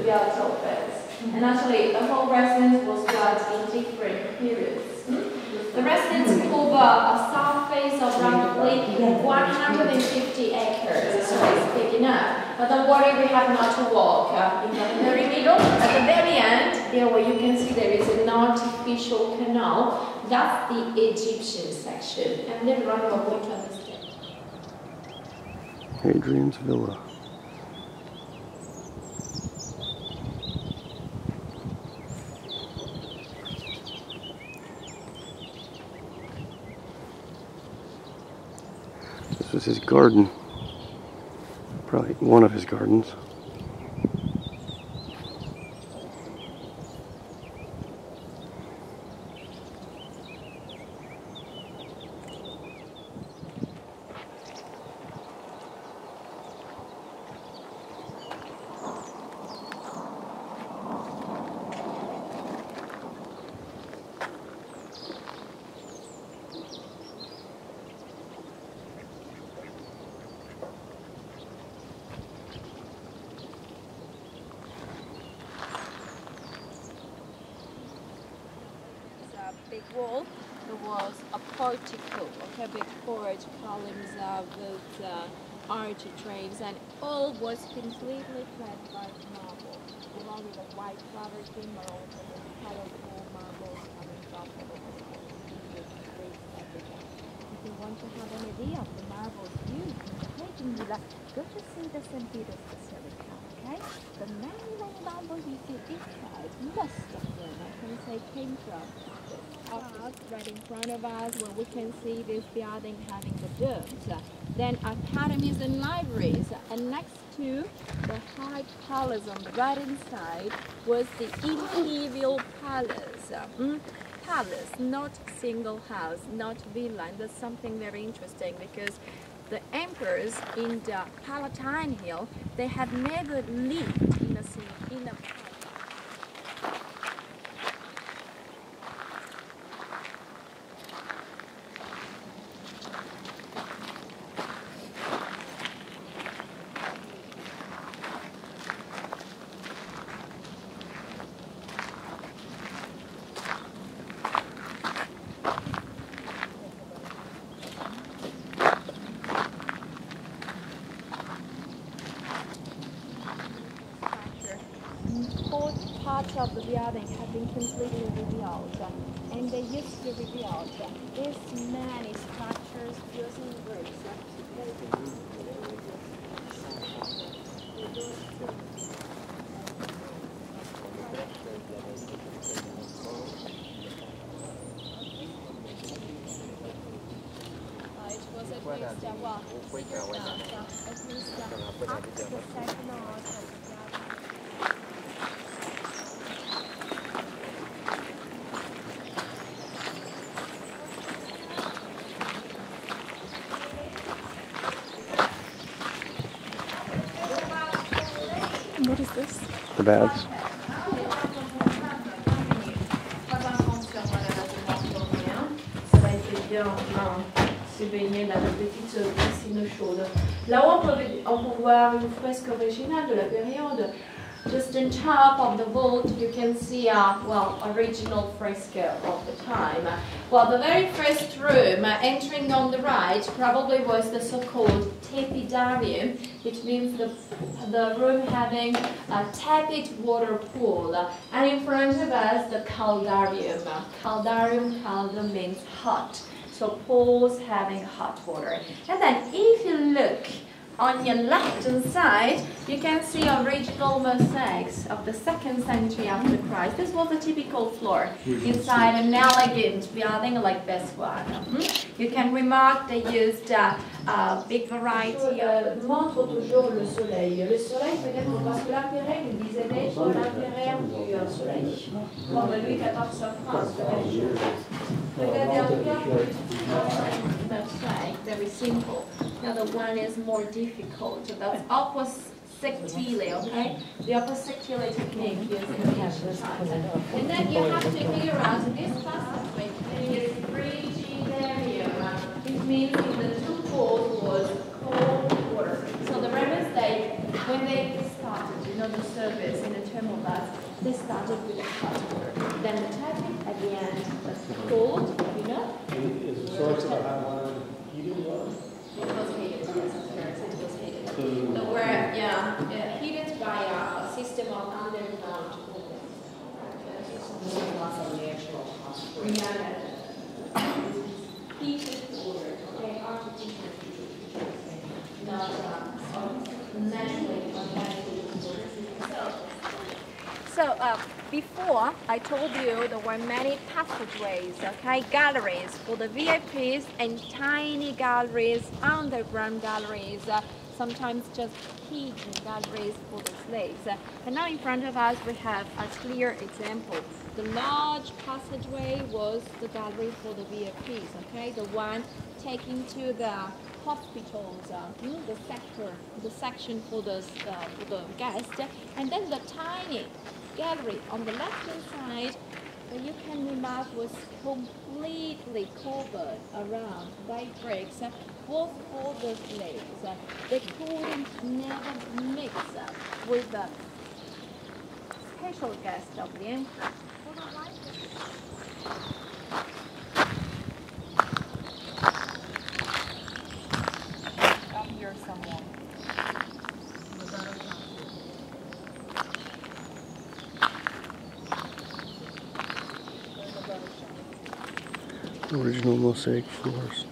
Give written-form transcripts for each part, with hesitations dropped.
Via Topaz. And actually, the whole residence was built in different periods. The residence cover a surface of roughly 150 acres, so it's big enough. But don't worry, we have not to walk. In the very middle, at the very end, there where you can see there is an artificial canal. That's the Egyptian section. And then run over to understand. Hadrian's Villa. This was his garden, probably one of his gardens. Big wall, there was a portico, okay, big porch, columns with architraves, and all was completely clad by marble, along with a white travertine, but also with colorful marbles coming from the If you want to have an idea of the marbles used in the Hadrian Villa, go to see the St. Peter's Basilica, okay? The many marbles you see inside, most of them, I can say, came from right in front of us, where we can see this building having the domes. Then academies and libraries, and next to the High Palace on the right inside was the Imperial Palace. Palace, not single house, not villa, and that's something very interesting because the emperors in the Palatine Hill, they had never lived in a city, in a palace. Parts of the building have been completely rebuilt, and they used to rebuild these many structures using bricks. It was at least, after the second art of the building. What is this? The baths. Ça va être bien se baigner dans la petite piscine chaude. Là-haut, on peut voir une fresque originale de la période. Just on top of the vault, you can see a, original fresco of the time. Well, the very first room, entering on the right, probably was the so-called tepidarium, which means the room having a tepid water pool. And in front of us, the caldarium. Caldarium, calda means hot. So pools having hot water. And then if you look on your left-hand side, you can see original mosaics of the 2nd century after Christ. This was a typical floor inside an elegant building like this one. You can remark they used a big variety of... montre toujours le soleil. Le soleil peut-être parce que l'empereur il disait sur l'empereur du soleil. Comme Louis XIV en France, regardez un peu mosaic, very simple. The other one is more difficult. That's opus sectile, okay? The opus sectile technique used in the ancient times. And then you have to figure out this passageway is frigidarium. It means in the two pools was cold water. So the Romans, when they started, the service in the Terme started with the hot water. Then the tapping at the end was cold, you know? Is the source of the hot water heated water? It was heated, yes, it was heated. So we're heated by a system of underground ovens. Heated water, okay, artificial heated, not naturally water. So before I told you there were many passageways, okay, galleries for the VIPs and tiny galleries, underground galleries, sometimes just hidden galleries for the slaves. And now in front of us we have a clear example. The large passageway was the gallery for the VIPs, okay, the one taking to the hospitals, the section for the guests, and then the tiny gallery on the left-hand side, you can remark was completely covered around by bricks, both for the slaves. They couldn't never mix with the special guests of the emperor. Come here someone. Original mosaic floors.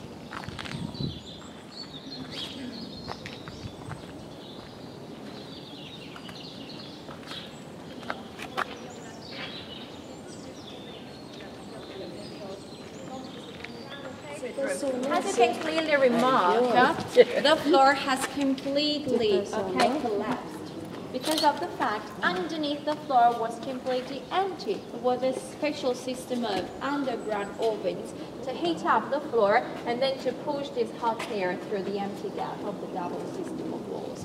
As you can clearly remark, the floor has completely collapsed because of the fact underneath the floor was completely empty. There was a special system of underground ovens to heat up the floor and then to push this hot air through the empty gap of the double system of walls.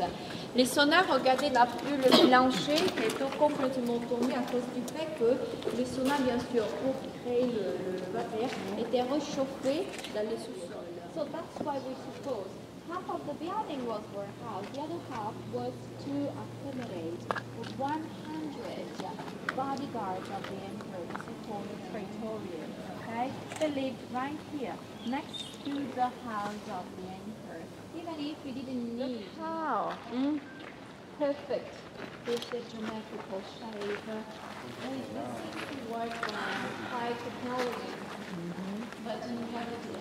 Les saunas, regardez là, plus le plancher qui est complètement tombé à cause du fait que les saunas, bien sûr, pour créer le vapeur, étaient réchauffés dans les sous-sols. So that's why we suppose half of the building was warehouse, the other half was to accommodate 100 bodyguards of the emperor, this is called the praetorian, okay? They lived right here, next to the house of the emperor, even if we didn't need how perfect this geometrical shape. And this seems to work high technology, but in reality,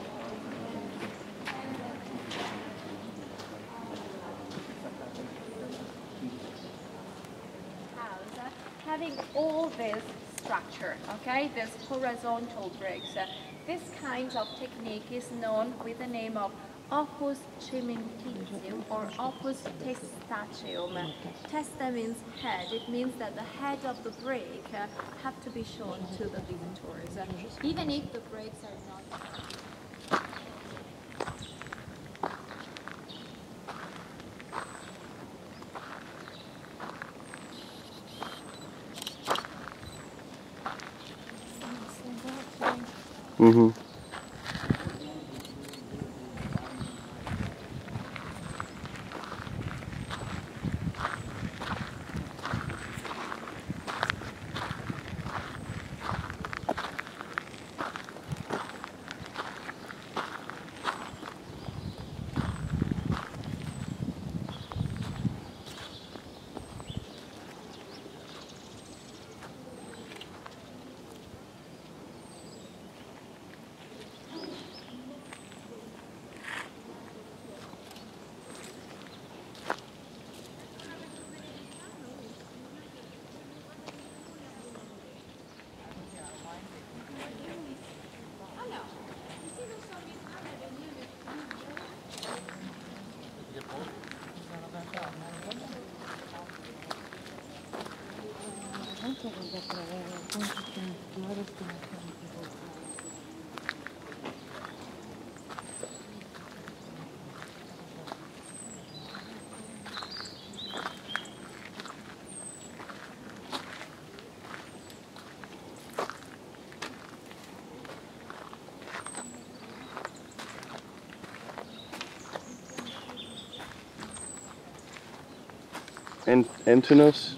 having all this structure, okay, this horizontal bricks, this kind of technique is known with the name of opus cementitium or opus testatium. Testa means head. It means that the head of the brick have to be shown to the visitors, even if the bricks are not. Mm-hmm. And Antinous?